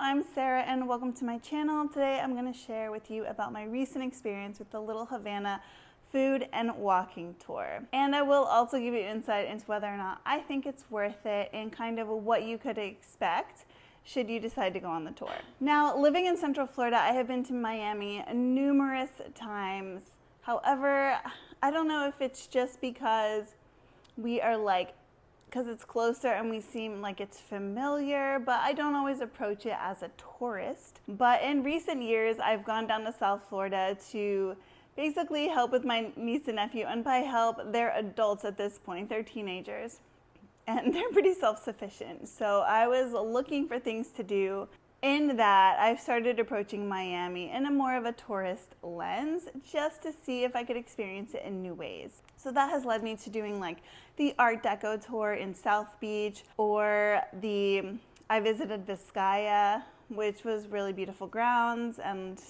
I'm Sarah and welcome to my channel. Today I'm going to share with you about my recent experience with the Little Havana food and walking tour. And I will also give you insight into whether or not I think it's worth it and kind of what you could expect should you decide to go on the tour. Now, living in Central Florida, I have been to Miami numerous times. However, I don't know if it's just because we are because it's closer and we seem like it's familiar, but I don't always approach it as a tourist. But in recent years, I've gone down to South Florida to basically help with my niece and nephew, and by help, they're adults at this point, they're teenagers, and they're pretty self-sufficient. So I was looking for things to do. In that, I've started approaching Miami in a more of a tourist lens just to see if I could experience it in new ways. So that has led me to doing like the Art Deco tour in South Beach, or I visited Vizcaya, which was really beautiful grounds and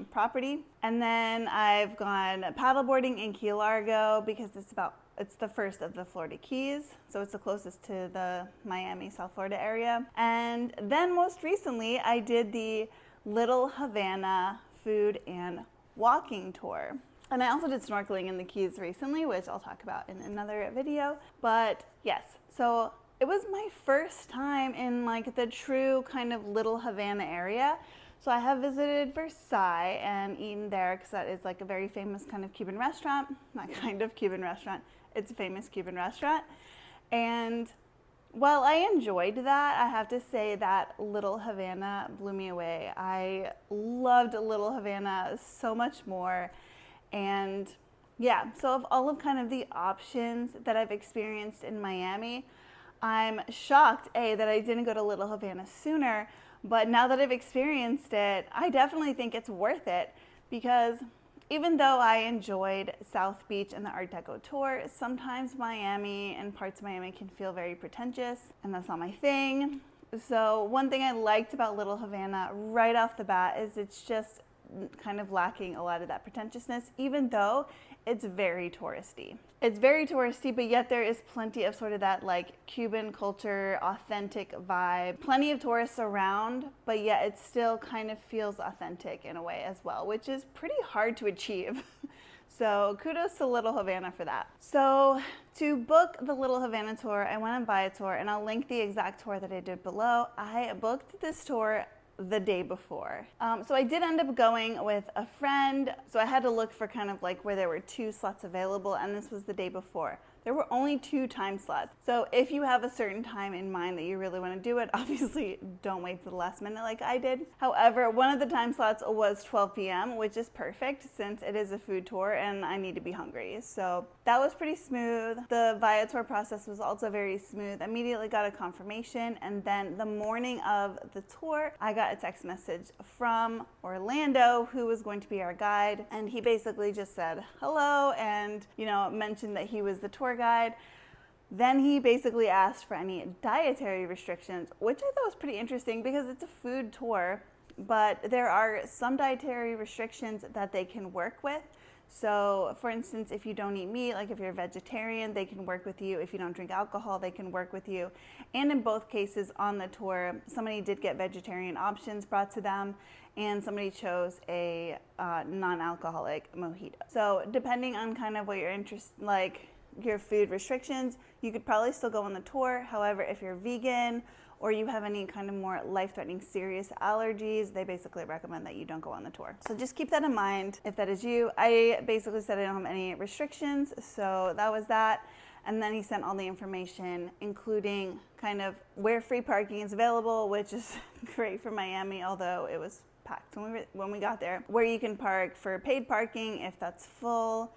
property. And then I've gone paddleboarding in Key Largo because it's the first of the Florida Keys, so it's the closest to the Miami, South Florida area. And then most recently, I did the Little Havana food and walking tour. And I also did snorkeling in the Keys recently, which I'll talk about in another video. But yes, so it was my first time in like the true kind of Little Havana area. So I have visited Versailles and eaten there because that is like a very famous kind of Cuban restaurant. Not kind of Cuban restaurant, it's a famous Cuban restaurant. And while I enjoyed that, I have to say that Little Havana blew me away. I loved Little Havana so much more. And yeah, so of all of kind of the options that I've experienced in Miami, I'm shocked, that I didn't go to Little Havana sooner, but now that I've experienced it, I definitely think it's worth it, because even though I enjoyed South Beach and the Art Deco tour, sometimes Miami and parts of Miami can feel very pretentious, and that's not my thing. So one thing I liked about Little Havana right off the bat is it's just kind of lacking a lot of that pretentiousness, even though it's very touristy. It's very touristy, but yet there is plenty of sort of that like Cuban culture, authentic vibe. Plenty of tourists around, but yet it still kind of feels authentic in a way as well, which is pretty hard to achieve. So kudos to Little Havana for that. So to book the Little Havana tour, I went on Viator, and I'll link the exact tour that I did below. I booked this tour the day before. So I did end up going with a friend, so I had to look for kind of like where there were 2 slots available, and this was the day before. There were only 2 time slots. So if you have a certain time in mind that you really want to do it, obviously don't wait till the last minute like I did. However, one of the time slots was 12 p.m., which is perfect since it is a food tour and I need to be hungry. So that was pretty smooth. The Viator process was also very smooth. Immediately got a confirmation, and then the morning of the tour, I got a text message from Orlando, who was going to be our guide, and he basically just said hello and, mentioned that he was the tour guide. Then he basically asked for any dietary restrictions, which I thought was pretty interesting because it's a food tour, but there are some dietary restrictions that they can work with. So for instance, if you don't eat meat, like if you're a vegetarian, they can work with you. If you don't drink alcohol, they can work with you. And in both cases on the tour, somebody did get vegetarian options brought to them, and somebody chose a non-alcoholic mojito. So depending on kind of what your interest, like your food restrictions, you could probably still go on the tour. However, if you're vegan or you have any kind of more life-threatening serious allergies, they basically recommend that you don't go on the tour. So just keep that in mind if that is you. I basically said I don't have any restrictions, so that was that. And then he sent all the information, including kind of where free parking is available, which is great for Miami, although it was packed when we got there. Where you can park for paid parking if that's full,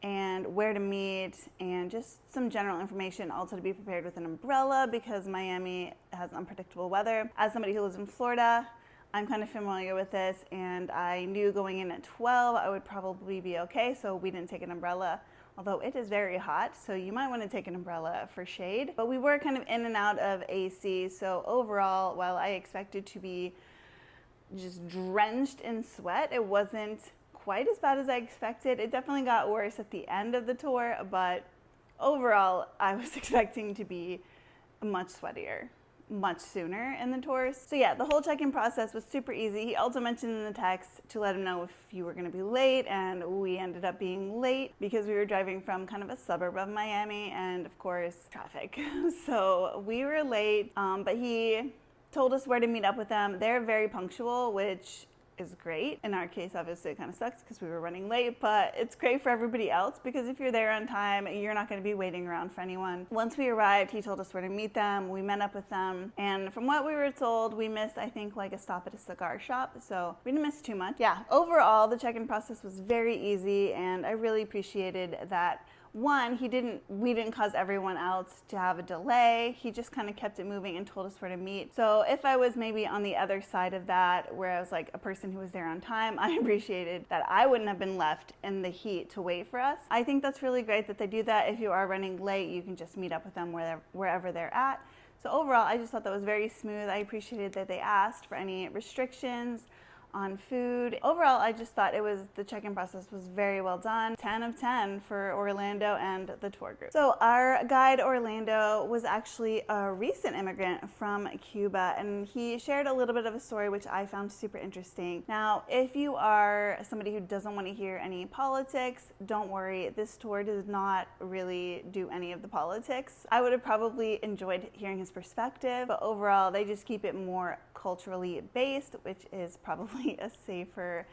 and where to meet, and just some general information. Also to be prepared with an umbrella because Miami has unpredictable weather. As somebody who lives in Florida, I'm kind of familiar with this, and I knew going in at 12 I would probably be okay, so we didn't take an umbrella, although it is very hot, so you might want to take an umbrella for shade. But we were kind of in and out of AC, so overall, while I expected to be just drenched in sweat, it wasn't quite as bad as I expected. It definitely got worse at the end of the tour, but overall I was expecting to be much sweatier. much sooner in the tour. So yeah, the whole check-in process was super easy. He also mentioned in the text to let him know if you were going to be late, and we ended up being late because we were driving from kind of a suburb of Miami, and of course traffic. So we were late, but he told us where to meet up with them. They're very punctual, which is great. In our case, obviously, it kind of sucks because we were running late, but it's great for everybody else because if you're there on time, you're not going to be waiting around for anyone. Once we arrived, he told us where to meet them. We met up with them, and from what we were told, we missed, I think, like a stop at a cigar shop, so we didn't miss too much. Yeah, overall, the check-in process was very easy, and I really appreciated that. One, we didn't cause everyone else to have a delay. He just kind of kept it moving and told us where to meet. So if I was maybe on the other side of that, where I was like a person who was there on time, I appreciated that I wouldn't have been left in the heat to wait for us. I think that's really great that they do that. If you are running late, you can just meet up with them wherever they're at. So overall, I just thought that was very smooth. I appreciated that they asked for any restrictions on food. Overall, I just thought the check-in process was very well done. 10 of 10 for Orlando and the tour group. So our guide Orlando was actually a recent immigrant from Cuba, and he shared a little bit of a story which I found super interesting. Now, if you are somebody who doesn't want to hear any politics, don't worry. This tour does not really do any of the politics. I would have probably enjoyed hearing his perspective, but overall, they just keep it more culturally based, which is probably a safer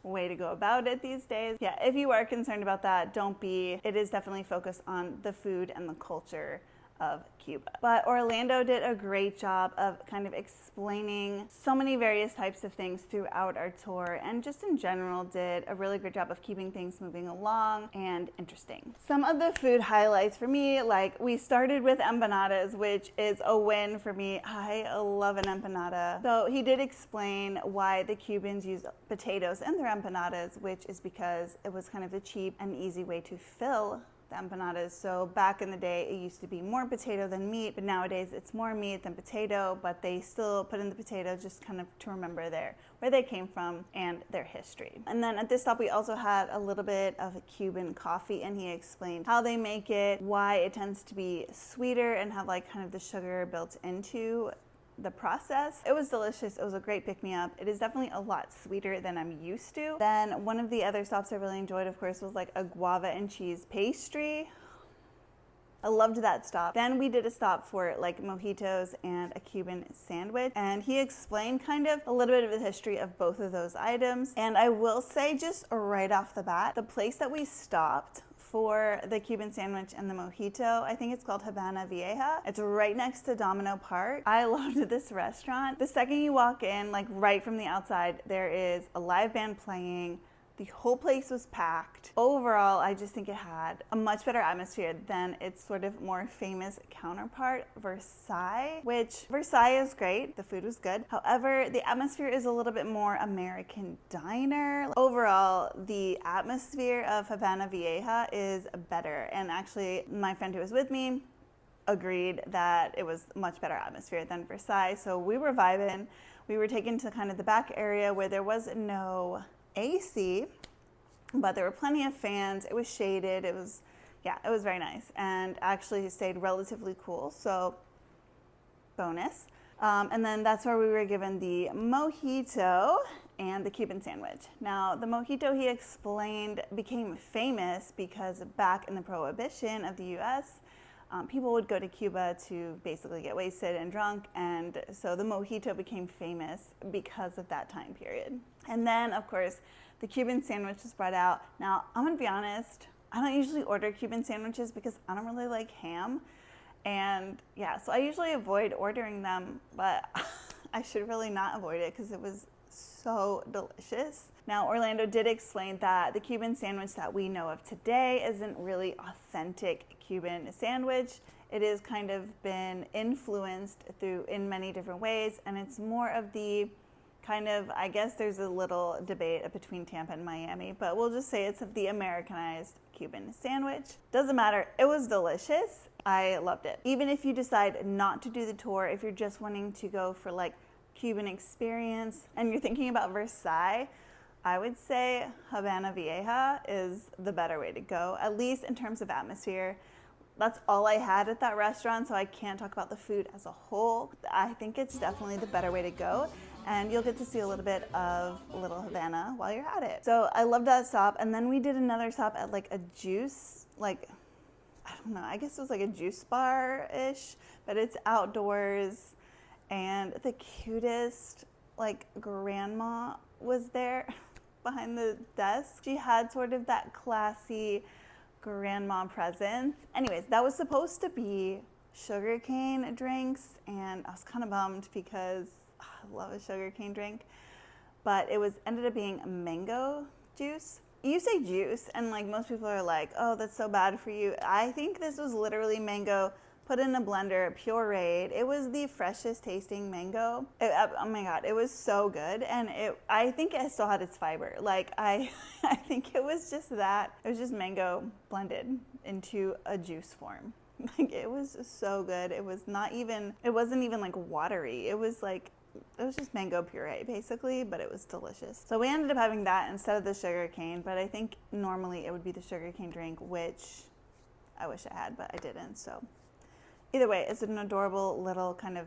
way to go about it these days. Yeah, if you are concerned about that, don't be. It is definitely focused on the food and the culture of Cuba. But Orlando did a great job of kind of explaining so many various types of things throughout our tour, and just in general did a really great job of keeping things moving along and interesting. Some of the food highlights for me, like we started with empanadas, which is a win for me. I love an empanada. So he did explain why the Cubans use potatoes in their empanadas, which is because it was kind of the cheap and easy way to fill empanadas. So back in the day, it used to be more potato than meat, but nowadays it's more meat than potato, but they still put in the potato just kind of to remember where they came from and their history. And then at this stop, we also had a little bit of a Cuban coffee, and he explained how they make it, why it tends to be sweeter and have like kind of the sugar built into the process. It was delicious. It was a great pick-me-up. It is definitely a lot sweeter than I'm used to. Then one of the other stops I really enjoyed, of course, was like a guava and cheese pastry. I loved that stop. Then we did a stop for like mojitos and a Cuban sandwich, and he explained kind of a little bit of the history of both of those items. And I will say, just right off the bat, the place that we stopped for the Cuban sandwich and the mojito, I think it's called Havana Vieja. It's right next to Domino Park. I loved this restaurant. The second you walk in, like right from the outside, there is a live band playing. The whole place was packed. Overall, I just think it had a much better atmosphere than its sort of more famous counterpart, Versailles, which Versailles is great. The food was good. However, the atmosphere is a little bit more American diner. Overall, the atmosphere of Havana Vieja is better. And actually, my friend who was with me agreed that it was much better atmosphere than Versailles. So we were vibing. We were taken to kind of the back area where there was no AC, but there were plenty of fans. It was shaded. It was very nice, and actually stayed relatively cool, so bonus. And then that's where we were given the mojito and the Cuban sandwich. Now, the mojito, he explained, became famous because back in the Prohibition of the US, people would go to Cuba to basically get wasted and drunk, and so the mojito became famous because of that time period. And then, of course, the Cuban sandwich was brought out. Now, I'm gonna be honest, I don't usually order Cuban sandwiches because I don't really like ham. And yeah, so I usually avoid ordering them, but I should really not avoid it because it was so delicious. Now, Orlando did explain that the Cuban sandwich that we know of today isn't really authentic Cuban sandwich. It is kind of been influenced in many different ways, and it's more of the kind of, I guess there's a little debate between Tampa and Miami, but we'll just say it's the Americanized Cuban sandwich. Doesn't matter, it was delicious. I loved it. Even if you decide not to do the tour, if you're just wanting to go for like Cuban experience and you're thinking about Versailles, I would say Havana Vieja is the better way to go, at least in terms of atmosphere. that's all I had at that restaurant, so I can't talk about the food as a whole. I think it's definitely the better way to go, and you'll get to see a little bit of Little Havana while you're at it. So I loved that stop, and then we did another stop at like a juice, like, I don't know, I guess it was like a juice bar-ish, but it's outdoors, and the cutest, like, grandma was there behind the desk. She had sort of that classy grandma presence. Anyways, that was supposed to be sugarcane drinks, and I was kind of bummed because I love a sugarcane drink, but it ended up being mango juice. You say juice, and like most people are like, oh, that's so bad for you. I think this was literally mango put in a blender, pureed. It was the freshest tasting mango. Oh my God, it was so good. And I think it still had its fiber. Like I think it was just that. It was just mango blended into a juice form. Like it was so good. It wasn't even like watery. It was just mango puree basically, but it was delicious. So we ended up having that instead of the sugar cane, but I think normally it would be the sugar cane drink, which I wish I had, but I didn't. So either way, it's an adorable little kind of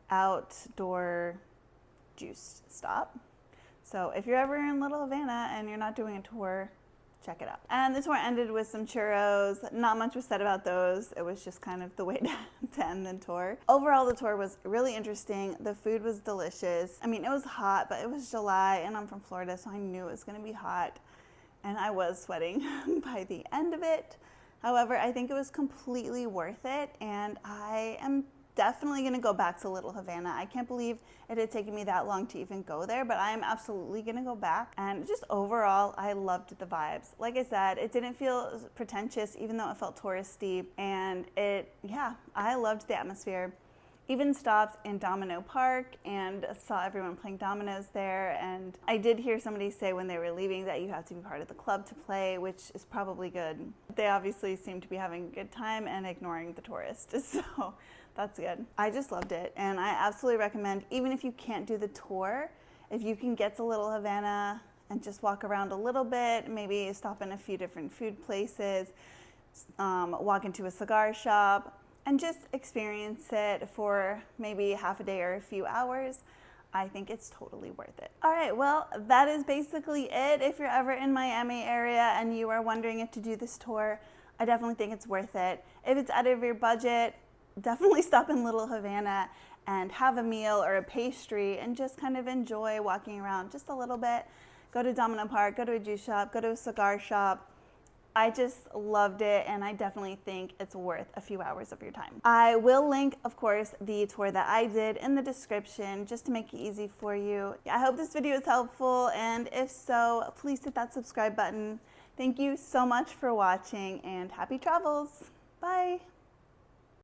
outdoor juice stop. So if you're ever in Little Havana and you're not doing a tour, check it out. And the tour ended with some churros. Not much was said about those. It was just kind of the way to end the tour. Overall, the tour was really interesting. The food was delicious. I mean, it was hot, but it was July and I'm from Florida, so I knew it was gonna be hot. And I was sweating by the end of it. However, I think it was completely worth it, and I am definitely going to go back to Little Havana. I can't believe it had taken me that long to even go there, but I am absolutely going to go back. And just overall, I loved the vibes. Like I said, it didn't feel pretentious, even though it felt touristy, and I loved the atmosphere. Even stopped in Domino Park and saw everyone playing dominoes there. And I did hear somebody say when they were leaving that you have to be part of the club to play, which is probably good. They obviously seem to be having a good time and ignoring the tourists, so that's good. I just loved it, and I absolutely recommend, even if you can't do the tour, if you can get to Little Havana and just walk around a little bit, maybe stop in a few different food places, walk into a cigar shop, and just experience it for maybe half a day or a few hours, I think it's totally worth it. All right, well, that is basically it. If you're ever in Miami area and you are wondering if to do this tour, I definitely think it's worth it. If it's out of your budget, definitely stop in Little Havana and have a meal or a pastry and just kind of enjoy walking around just a little bit. Go to Domino Park, go to a juice shop, go to a cigar shop. I just loved it, and I definitely think it's worth a few hours of your time. I will link, of course, the tour that I did in the description just to make it easy for you. I hope this video is helpful, and if so, please hit that subscribe button. Thank you so much for watching, and happy travels. Bye.